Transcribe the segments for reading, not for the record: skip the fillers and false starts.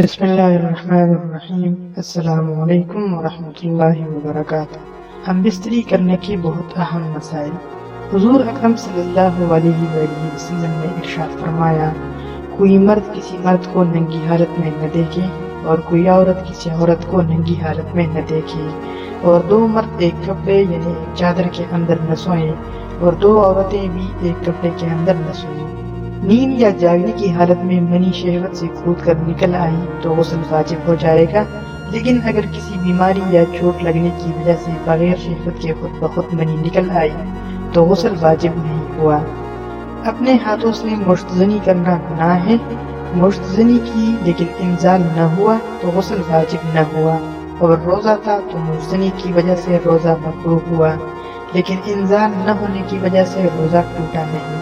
بسم اللہ الرحمن الرحیم۔ السلام علیکم ورحمۃ اللہ وبرکاتہ۔ ہم بستری کرنے کے بہت اہم مسائل۔ حضور اکرم صلی اللہ علیہ وآلہ وسلم نے ارشاد فرمایا، کوئی مرد کسی مرد کو ننگی حالت میں نہ دیکھے اور کوئی عورت کسی عورت کو ننگی حالت میں نہ دیکھے، اور دو مرد ایک کپڑے یعنی ایک چادر کے اندر نہ سوئیں اور دو عورتیں بھی ایک کپڑے کے اندر نہ سوئیں۔ نیند یا جاگنے کی حالت میں منی شہوت سے کود کر نکل آئی تو غسل واجب ہو جائے گا، لیکن اگر کسی بیماری یا چوٹ لگنے کی وجہ سے بغیر شہوت کے خود بخود منی نکل آئی تو غسل واجب نہیں ہوا۔ اپنے ہاتھوں سے مشت زنی کرنا گناہ ہے، مشت زنی کی لیکن انزال نہ ہوا تو غسل واجب نہ ہوا، اور روزہ تھا تو مشت زنی کی وجہ سے روزہ مکروہ ہوا، لیکن انزال نہ ہونے کی وجہ سے روزہ ٹوٹا نہیں۔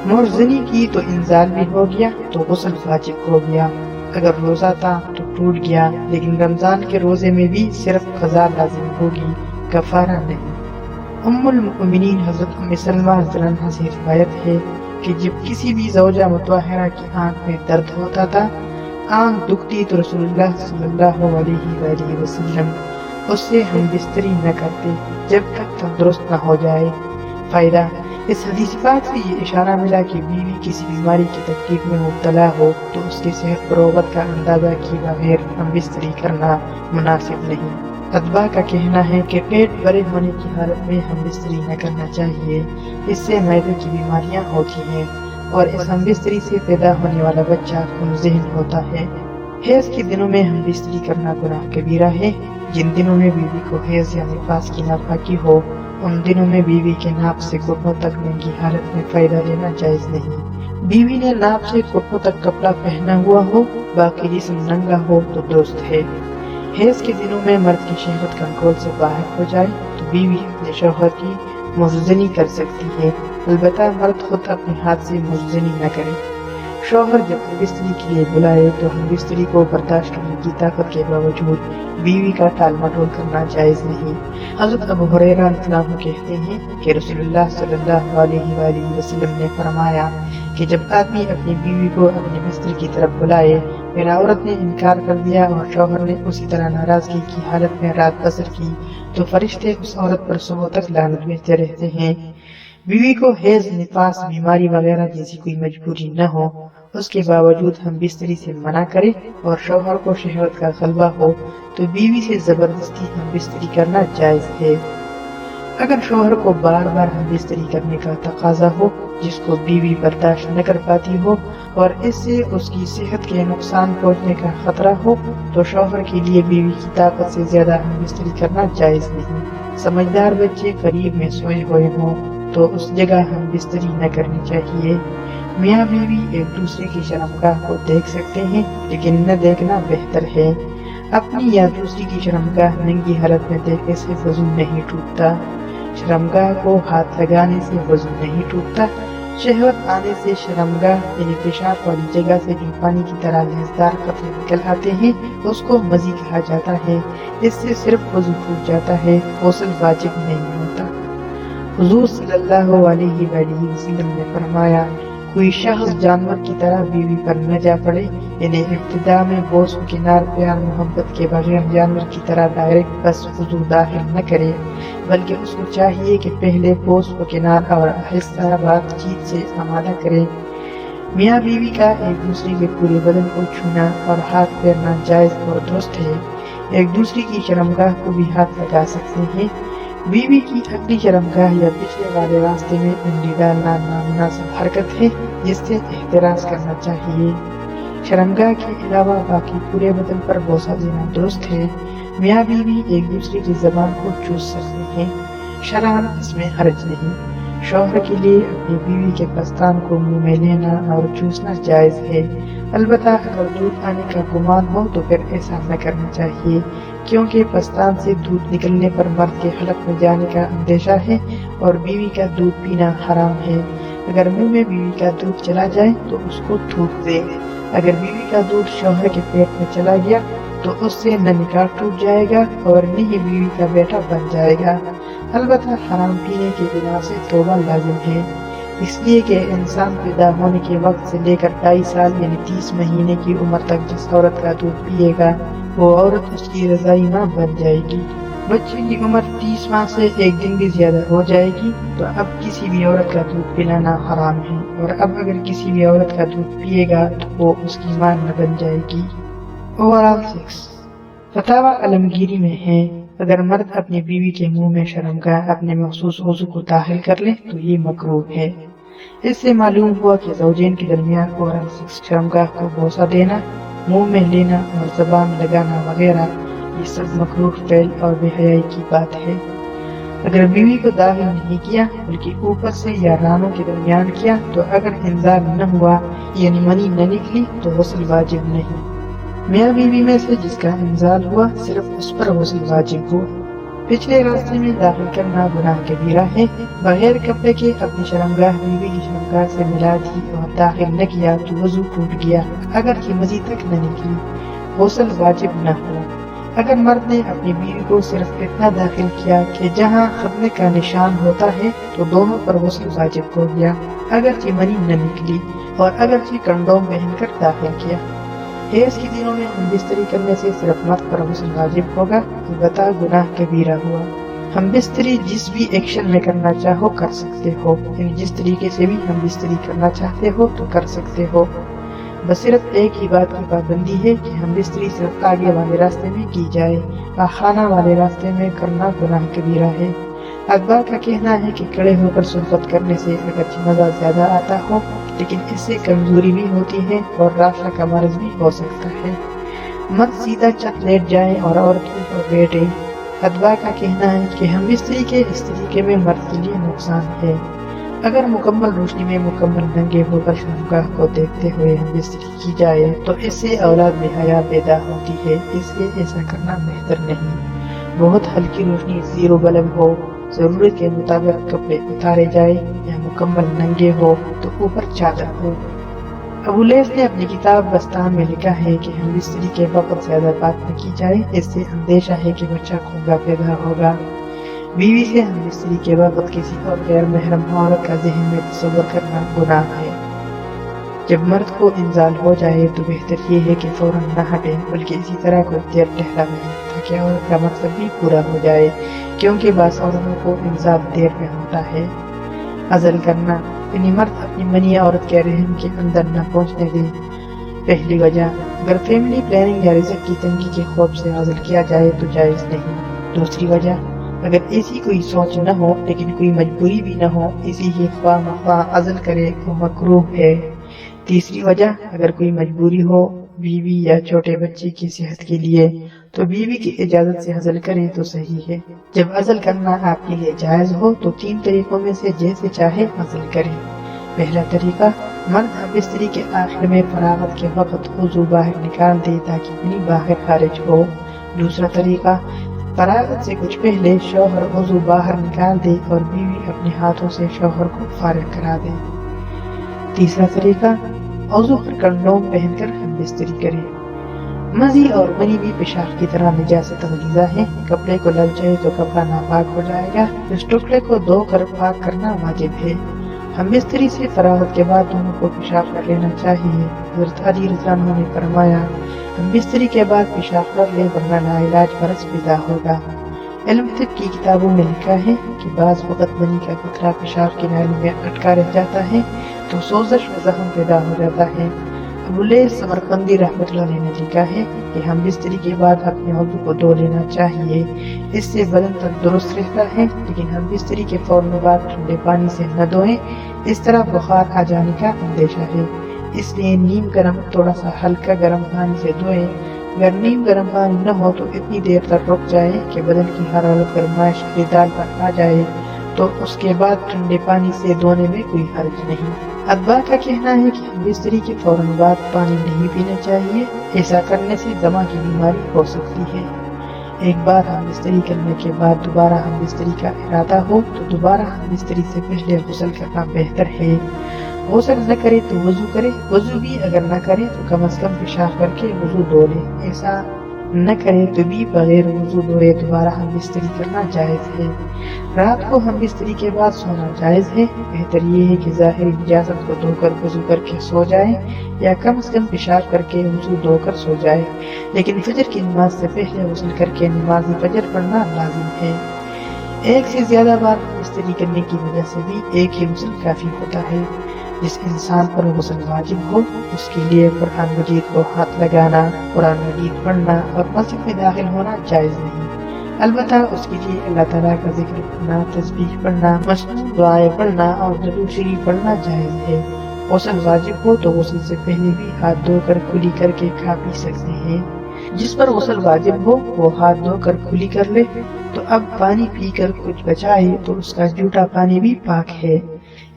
مرزنی کی تو انزال بھی ہو گیا تو غسل واجب ہو گیا، اگر روزہ تھا تو ٹوٹ گیا، لیکن رمضان کے روزے میں بھی صرف قضا لازم ہوگی، کفارہ نہیں۔ ام المؤمنین حضرت ام سلمہ رضی اللہ عنہا سے روایت ہے کہ جب کسی بھی زوجہ مطہرہ کی آنکھ میں درد ہوتا تھا، آنکھ دکھتی تو رسول اللہ صلی اللہ علیہ وآلہ وسلم اس سے ہم بستری نہ کرتے جب تک تندرست نہ ہو جائے۔ فائدہ، اس حدیث پاک سے یہ اشارہ ملا کہ بیوی کسی بیماری کی تکلیف میں مبتلا ہو تو اس کی صحت فروغت کا اندازہ کیے بغیر ہم بستری کرنا مناسب نہیں۔ اتباع کا کہنا ہے کہ پیٹ بھرے ہونے کی حالت میں ہم بستری نہ کرنا چاہیے، اس سے معدے کی بیماریاں ہوتی ہیں اور اس ہم بستری سے پیدا ہونے والا بچہ کم ذہن ہوتا ہے۔ حیض کے دنوں میں ہم بستری کرنا گناہ کبیرہ ہے۔ جن دنوں میں بیوی کو حیض یا نفاس کی ناپاکی ہو، ان دنوں میں بیوی کے ناپ سے گھٹنوں تک ننگی حالت میں فائدہ لینا جائز نہیں۔ بیوی نے ناپ سے گھٹنوں تک کپڑا پہنا ہوا ہو، باقی جسم ننگا ہو تو درست ہے۔ حیض کے دنوں میں مرد کی شہوت کنٹرول سے باہر ہو جائے تو بیوی اپنے شوہر کی مززنی کر سکتی ہے، البتہ مرد خود اپنے ہاتھ سے مززنی نہ کرے۔ شوہر جب ہم بستری کے لیے بلائے تو ہم بستری کو برداشت کرنے کی طاقت کے باوجود بیوی کا ٹال مٹول کرنا جائز نہیں۔ حضرت ابو ہریرہ رضی اللہ عنہ کہتے ہیں کہ رسول اللہ صلی اللہ علیہ وآلہ وسلم نے فرمایا کہ جب آدمی اپنی بیوی کو اپنے بستر کی طرف بلائے، پھر عورت نے انکار کر دیا اور شوہر نے اسی طرح ناراضگی کی حالت میں رات بسر کی تو فرشتے اس عورت پر صبح تک لعنت بھیجتے رہتے ہیں۔ بیوی کو حیض، نفاس، بیماری وغیرہ جیسی کوئی مجبوری نہ ہو، اس کے باوجود ہم بستری سے منع کریں اور شوہر کو شہوت کا غلبہ ہو تو بیوی سے زبردستی ہم بستری کرنا جائز ہے۔ اگر شوہر کو بار بار ہم بستری کرنے کا تقاضا ہو جس کو بیوی برداشت نہ کر پاتی ہو اور اس سے اس کی صحت کے نقصان پہنچنے کا خطرہ ہو تو شوہر کے لیے بیوی کی طاقت سے زیادہ ہم بستری کرنا جائز نہیں۔ سمجھدار بچے قریب میں سوئے ہوئے ہوں تو اس جگہ ہم بستری نہ کرنی چاہیے۔ میاں بیوی ایک دوسرے کی شرمگاہ کو دیکھ سکتے ہیں لیکن نہ دیکھنا بہتر ہے۔ اپنی یا دوسری کی شرمگاہ ننگی حالت میں دیکھنے سے وضو نہیں ٹوٹتا، شرمگاہ کو ہاتھ لگانے سے وضو نہیں ٹوٹتا۔ شہوت آنے سے شرمگاہ یعنی پیشاب والی جگہ سے جو پانی کی طرح لہرزدار قطرے نکل آتے ہیں اس کو مزی کہا جاتا ہے، اس سے صرف وضو ٹوٹ جاتا ہے، غسل واجب نہیں ہوتا۔ حضور صلی اللہ علیہ وآلہ وسلم نے فرمایا، کوئی شخص جانور کی طرح بیوی پر نہ جا پڑے، یعنی ابتدا میں بوس و کنار پیار محبت کے بغیر جانور کی طرح ڈائریکٹ بس وضو داخل نہ کرے، بلکہ اس کو چاہیے کہ پہلے بوس و کنار اور آہستہ بات چیت سے آمادہ کرے۔ میاں بیوی کا ایک دوسرے کے پورے بدن کو چھونا اور ہاتھ پھیرنا جائز اور درست ہے، ایک دوسرے کی شرمگاہ کو بھی ہاتھ لگا سکتے ہیں۔ بیوی کی اپنی شرمگاہ یا پچھلے والے راستے میں انگلی ڈالنا نامناسب حرکت ہے جس سے احتراز کرنا چاہیے۔ شرمگاہ کے علاوہ باقی پورے بدن پر بوسہ دینا درست ہے۔ میاں بیوی ایک دوسرے کی زبان کو چوس سکتے ہیں، شرعاً اس میں حرج نہیں۔ شوہر کے لیے اپنی بیوی کے پستان کو منہ میں لینا اور چوسنا جائز ہے، البتہ اگر دودھ آنے کا گمان ہو تو پھر ایسا نہ کرنا چاہیے، کیونکہ پستان سے دودھ نکلنے پر مرد کے حلق میں جانے کا اندیشہ ہے اور بیوی کا دودھ پینا حرام ہے۔ اگر منہ میں بیوی کا دودھ چلا جائے تو اس کو تھوک دے۔ اگر بیوی کا دودھ شوہر کے پیٹ میں چلا گیا تو اس سے نہ نکاح ٹوٹ جائے گا اور نہ ہی بیوی کا بیٹا بن جائے گا، البتہ حرام پینے کے بنا سے توبہ لازم ہے۔ اس لیے کہ انسان پیدا ہونے کے وقت سے لے کر 2.5 سال یعنی 30 مہینے کی عمر تک جس عورت کا دودھ پیے گا وہ عورت اس کی رضائی ماں بن جائے گی۔ بچے کی عمر 30 ماہ سے 1 دن بھی زیادہ ہو جائے گی تو اب کسی بھی عورت کا دودھ پلانا حرام ہے، اور اب اگر کسی بھی عورت کا دودھ پیے گا تو وہ اس کی ماں نہ بن جائے گی۔ اوورال 6 فتاوی عالمگیری میں ہے، اگر مرد اپنی بیوی کے منہ میں شرمگاہ اپنے مخصوص عضو کو داخل کر لے تو یہ مکروہ ہے۔ اس سے معلوم ہوا کہ زوجین کے درمیان اوورال 6 شرمگاہ کو بوسہ دینا، منہ میں لینا اور زبان لگانا وغیرہ یہ سب مکروہ فعل اور بے حیائی کی بات ہے۔ اگر بیوی کو داخل نہیں کیا بلکہ اوپر سے یا رانوں کے درمیان کیا تو اگر انزال نہ ہوا یعنی منی نہ نکلی تو غسل واجب نہیں۔ میاں بیوی میں سے جس کا انزال ہوا صرف اس پر غسل واجب ہوا۔ پچھلے راستے میں داخل کرنا گناہ کبیرہ ہے۔ بغیر کپڑے کے اپنی شرمگاہ بیوی کی شرمگاہ سے ملا دی اور داخل نہ کیا تو وضو ٹوٹ گیا اگرچہ مزید تک نہ نکلی، غسل واجب نہ ہوا۔ اگر مرد نے اپنی بیوی کو صرف اتنا داخل کیا کہ جہاں ختنے کا نشان ہوتا ہے تو دونوں پر غسل واجب ہو گیا اگرچہ منی نہ نکلی، اور اگرچہ کنڈوم پہن کر داخل کیا۔ حیض کے دنوں میں ہم بستری کرنے سے صرف مرد پر غسل واجب ہوگا، البتہ گناہ کبیرہ ہوا۔ ہم بستری جس بھی ایکشن میں کرنا چاہو کر سکتے ہو، یعنی جس طریقے سے بھی ہم بستری کرنا چاہتے ہو تو کر سکتے ہو، بس صرف ایک ہی بات کی پابندی ہے کہ ہم بستری صرف آگے والے راستے میں کی جائے، خانہ والے راستے میں کرنا گناہ کبیرہ ہے۔ اخبار کا کہنا ہے کہ کھڑے ہو کر صحبت کرنے سے اگرچہ مزہ زیادہ آتا ہو لیکن اس سے کمزوری بھی ہوتی ہے اور رافعہ کا مرض بھی ہو سکتا ہے۔ مرد سیدھا چت لیٹ جائے اور عورت اوپر بیٹھے۔ ادبا کا کہنا ہے کہ ہم بستری کے اس طریقے میں مرد کے لیے نقصان ہے۔ اگر مکمل روشنی میں مکمل ننگے ہو کر شرمگاہ کو دیکھتے ہوئے ہم بستری کی جائے تو اس سے اولاد بے حیا پیدا ہوتی ہے، اس لیے ایسا کرنا بہتر نہیں۔ بہت ہلکی روشنی زیرو بلب ہو، ضرورت کے مطابق کپڑے اتارے جائے، یا مکمل ننگے ہو تو اوپر چادر ہو۔ ابو لیث نے اپنی کتاب بستان میں لکھا ہے کہ ہم بستری کے وقت زیادہ بات نہ کی جائے، اس سے اندیشہ ہے کہ بچہ گونگا پیدا ہوگا۔ بیوی سے ہم بستری کے وقت کسی اور غیر محرم عورت کا ذہن میں تصور کرنا گناہ ہے۔ جب مرد کو انزال ہو جائے تو بہتر یہ ہے کہ فوراً نہ ہٹے بلکہ اسی طرح کوئی دیر ٹہلا رہے تاکہ عورت کا مطلب بھی پورا ہو جائے، کیونکہ بعض عورتوں کو انزال دیر میں ہوتا ہے۔ عزل کرنا یعنی مرد اپنی منی عورت کے رحم کے اندر نہ پہنچنے دے۔ پہلی وجہ، اگر فیملی پلاننگ یا رزق کی تنگی کے خوف سے عزل کیا جائے تو جائز نہیں۔ دوسری وجہ، اگر ایسی کوئی سوچ نہ ہو لیکن کوئی مجبوری بھی نہ ہو، اسی ہی خواہ مخواہ عزل کرے تو مکروہ ہے۔ تیسری وجہ، اگر کوئی مجبوری ہو بیوی یا چھوٹے بچے کی صحت کے لیے تو بیوی کی اجازت سے عزل کرے تو صحیح ہے۔ جب عزل کرنا آپ کے لیے جائز ہو تو 3 طریقوں میں سے جیسے چاہے عزل کرے۔ پہلا طریقہ، مرد بستری کے آخر میں فراغت کے وقت عضو باہر نکال دے تاکہ منی باہر خارج ہو۔ دوسرا طریقہ، فراغت سے کچھ پہلے شوہر عضو باہر نکال دے اور بیوی اپنے ہاتھوں سے شوہر کو فارغ کرا دے۔ تیسرا طریقہ، عضو پر کنڈوم پہن کر ہم بستری کرے۔ مزی اور منی بھی پیشاب کی طرح نجاست غلیظہ ہے، کپڑے کو لگ جائے تو کپڑا ناپاک ہو جائے گا، اس ٹکڑے کو دھو کر پاک کرنا واجب ہے۔ ہم بستری سے فراغت کے بعد دونوں کو پیشاب کر لینا چاہیے۔ حضرت علی رضی اللہ عنہ نے فرمایا، ہم بستری کے بعد پیشاب کر لیں ورنہ لاعلاج مرض پیدا ہوگا۔ علم طب کی کتابوں میں لکھا ہے کہ بعض وقت منی کا قطرہ پیشاب کے نالی میں اٹکا رہ جاتا ہے تو سوزش و زخم پیدا ہو جاتا ہے۔ ابو لیث سمرقندی رحمۃ اللہ علیہ نے لکھا ہے کہ ہم بستری کے بعد اپنے عضو کو دھو لینا چاہیے، اس سے بدن تندرست رہتا ہے، لیکن ہم بستری کے فوراً بعد ٹھنڈے پانی سے نہ دھوئیں، اس طرح بخار آ جانے کا اندیشہ ہے۔ اس لیے نیم گرم تھوڑا سا ہلکا گرم پانی سے دھوئیں۔ اگر نیم گرم پانی نہ ہو تو اتنی دیر تک رک جائے کہ بدن کی حرارت گرمائش اعتدال پر آ جائے، تو اس کے بعد ٹھنڈے پانی سے دھونے میں کوئی حرج نہیں۔ ادبا کا کہنا ہے کہ ہم بستری کے فوراً بعد پانی نہیں پینا چاہیے، ایسا کرنے سے دمہ کی بیماری ہو سکتی ہے۔ ایک بار ہم بستری کرنے کے بعد دوبارہ ہم بستری کا ارادہ ہو تو دوبارہ ہم بستری سے پہلے غسل کرنا بہتر ہے۔ غسل نہ کرے تو وضو کرے، وضو بھی اگر نہ کرے تو کم از کم پیشاب کر کے وضو دھو لے، ایسا نہ کرے تو بھی بغیر وضو دھوئے دوبارہ ہم بستری کرنا جائز ہے۔ رات کو ہم بستری کے بعد سونا جائز ہے۔ بہتر یہ ہے کہ ظاہر اجازت کو دھو کر وضو کر کے سو جائے یا کم از کم پیشاب کر کے وضو دھو کر سو جائے، لیکن فجر کی نماز سے پہلے غسل کر کے نماز فجر پڑھنا لازم ہے۔ ایک سے زیادہ بار بستری کرنے کی وجہ سے بھی ایک ہی غسل کافی ہوتا ہے۔ جس انسان پر غسل واجب ہو اس کے لیے قرآن مجید کو ہاتھ لگانا، قرآن مجید پڑھنا اور مسجد میں داخل ہونا جائز نہیں۔ البتہ اس کے لیے اللہ تعالیٰ کا ذکر کرنا، تسبیح پڑھنا، مصنون دعائیں پڑھنا اور درود شریف پڑھنا جائز ہے۔ غسل واجب ہو تو غسل سے پہلے بھی ہاتھ دھو کر کھلی کر کے کھا پی سکتے ہیں۔ جس پر غسل واجب ہو وہ ہاتھ دھو کر کھلی کر لے، تو اب پانی پی کر کچھ بچائے تو اس کا جھوٹا پانی بھی پاک ہے۔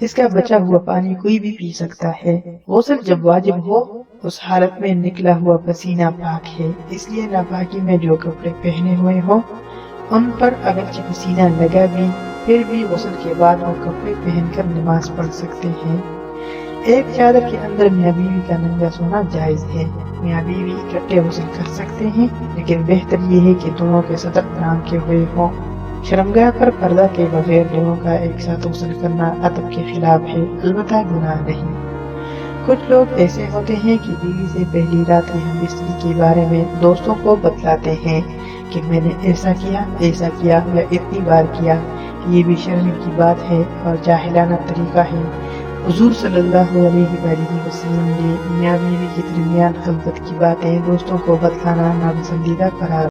اس کا بچا ہوا پانی کوئی بھی پی سکتا ہے۔ غسل جب واجب ہو اس حالت میں نکلا ہوا پسینہ پاک ہے، اس لیے ناپاکی میں جو کپڑے پہنے ہوئے ہوں ان پر اگرچہ پسینہ لگا بھی پھر بھی غسل کے بعد وہ کپڑے پہن کر نماز پڑھ سکتے ہیں۔ ایک چادر کے اندر میاں بیوی کا ننگا سونا جائز ہے۔ میاں بیوی اکٹھے غسل کر سکتے ہیں، لیکن بہتر یہ ہے کہ دونوں کے سطر ڈھانکے ہوئے ہوں۔ شرمگاہ پر پردہ کے بغیر دونوں کا ایک ساتھ غسل کرنا ادب کے خلاف ہے، البتہ گناہ نہیں۔ کچھ لوگ ایسے ہوتے ہیں کہ بیوی سے پہلی رات کی ہم بستری کے بارے میں دوستوں کو بتلاتے ہیں کہ میں نے ایسا کیا یا اتنی بار کیا۔ یہ بھی شرم کی بات ہے اور جاہلانہ طریقہ ہے۔ حضور صلی اللہ علیہ وآلہ وسلم نے میاں بیوی کے درمیان خلوت کی باتیں دوستوں کو بتلانا ناپسندیدہ قرار